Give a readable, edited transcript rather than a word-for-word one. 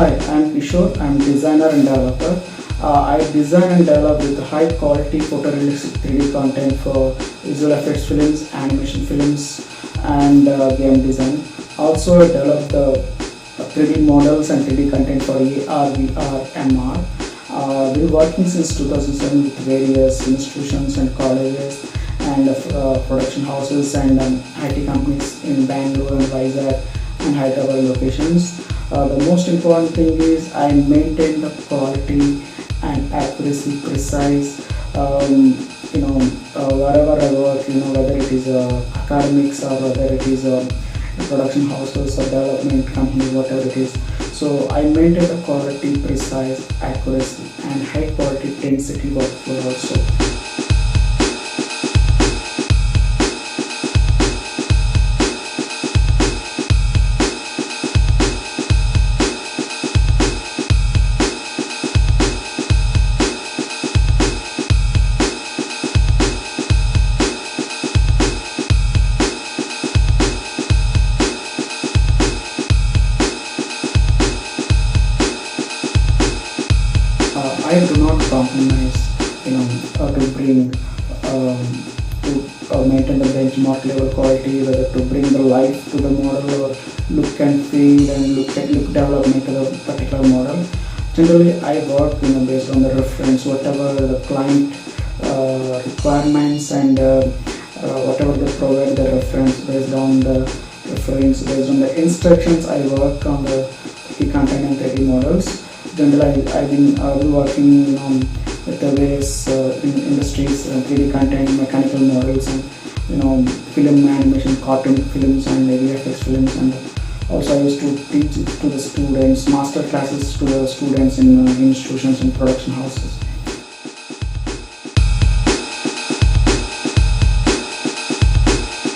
Hi, I'm Kishore. I'm designer and developer. I design and develop with high quality photorealistic 3D content for visual effects films, animation films, and game design. Also, I develop the 3D models and 3D content for AR, VR, MR. Been working since 2007 with various institutions and colleges and production houses and IT companies in Bangalore and Vizag and Hyderabad locations. The most important thing is I maintain the quality and accuracy, precise. Wherever I work, whether it is academics or whether it is production houses or development company, whatever it is. So I maintain the quality, precise, accuracy, and high quality density workflow also. I do not compromise, to bring to maintain the benchmark level quality, whether to bring the life to the model or look and feel and look development to the particular model. Generally, I work based on the reference, whatever the client requirements and whatever they provide the reference based on the reference based on the instructions. I work on the 3D content and 3D models. Generally, I've been working with the various industries, 3D content, mechanical models, and film animation, cartoon films, and VFX films. And also, I used to teach it to the students, master classes to the students in institutions and production houses.